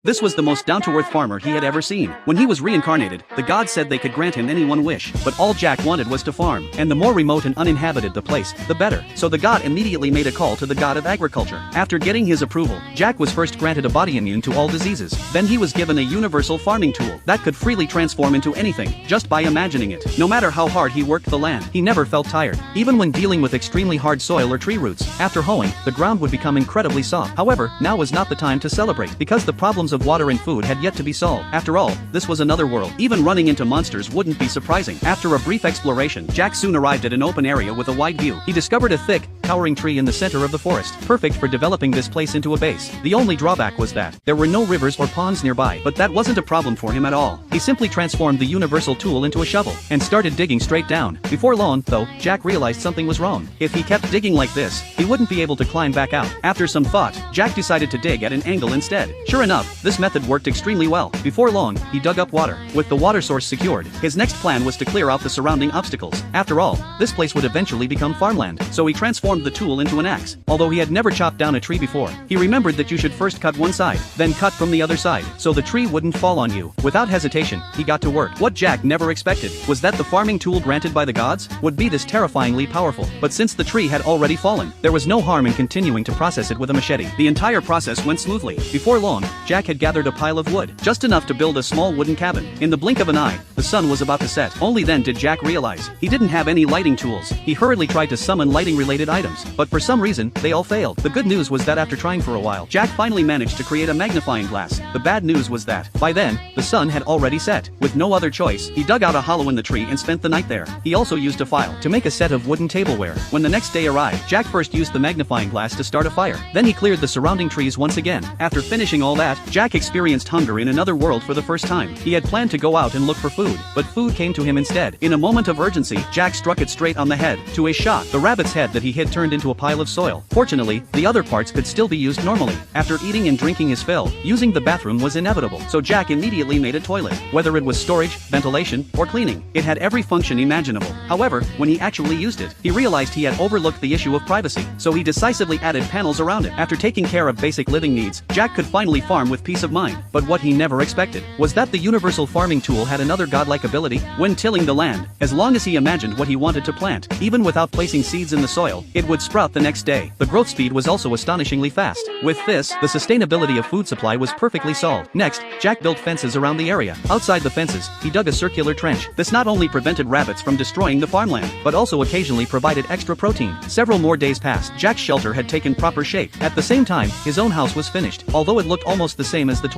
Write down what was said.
This was the most down-to-earth farmer he had ever seen. When he was reincarnated, the gods said they could grant him any one wish, but all Jack wanted was to farm, and the more remote and uninhabited the place, the better. So the god immediately made a call to the god of agriculture. After getting his approval, Jack was first granted a body immune to all diseases. Then he was given a universal farming tool that could freely transform into anything, just by imagining it. No matter how hard he worked the land, he never felt tired. Even when dealing with extremely hard soil or tree roots, after hoeing, the ground would become incredibly soft. However, now was not the time to celebrate, because the problems of water and food had yet to be solved. After all, this was another world. Even running into monsters wouldn't be surprising. After a brief exploration, Jack soon arrived at an open area with a wide view. He discovered a thick, towering tree in the center of the forest, perfect for developing this place into a base. The only drawback was that there were no rivers or ponds nearby, but that wasn't a problem for him at all. He simply transformed the universal tool into a shovel and started digging straight down. Before long, though, Jack realized something was wrong. If he kept digging like this, he wouldn't be able to climb back out. After some thought, Jack decided to dig at an angle instead. Sure enough, this method worked extremely well. Before long, he dug up water. With the water source secured, his next plan was to clear out the surrounding obstacles. After all, this place would eventually become farmland, so he transformed the tool into an axe. Although he had never chopped down a tree before, he remembered that you should first cut one side, then cut from the other side, so the tree wouldn't fall on you. Without hesitation, he got to work. What Jack never expected was that the farming tool granted by the gods would be this terrifyingly powerful. But since the tree had already fallen, there was no harm in continuing to process it with a machete. The entire process went smoothly. Before long, Jack had gathered a pile of wood, just enough to build a small wooden cabin. In the blink of an eye, the sun was about to set. Only then did Jack realize he didn't have any lighting tools. He hurriedly tried to summon lighting-related items, but for some reason, they all failed. The good news was that after trying for a while, Jack finally managed to create a magnifying glass. The bad news was that, by then, the sun had already set. With no other choice, he dug out a hollow in the tree and spent the night there. He also used a file to make a set of wooden tableware. When the next day arrived, Jack first used the magnifying glass to start a fire. Then he cleared the surrounding trees once again. After finishing all that, Jack experienced hunger in another world for the first time. He had planned to go out and look for food, but food came to him instead. In a moment of urgency, Jack struck it straight on the head. To his shock, the rabbit's head that he hid turned into a pile of soil. Fortunately, the other parts could still be used normally. After eating and drinking his fill, using the bathroom was inevitable, so Jack immediately made a toilet. Whether it was storage, ventilation, or cleaning, it had every function imaginable. However, when he actually used it, he realized he had overlooked the issue of privacy, so he decisively added panels around it. After taking care of basic living needs, Jack could finally farm with peace of mind. But what he never expected was that the universal farming tool had another godlike ability. When tilling the land, as long as he imagined what he wanted to plant, even without placing seeds in the soil, it would sprout the next day. The growth speed was also astonishingly fast. With this, the sustainability of food supply was perfectly solved. Next, Jack built fences around the area. Outside the fences, he dug a circular trench. This not only prevented rabbits from destroying the farmland, but also occasionally provided extra protein. Several more days passed. Jack's shelter had taken proper shape. At the same time, his own house was finished. Although it looked almost the same as the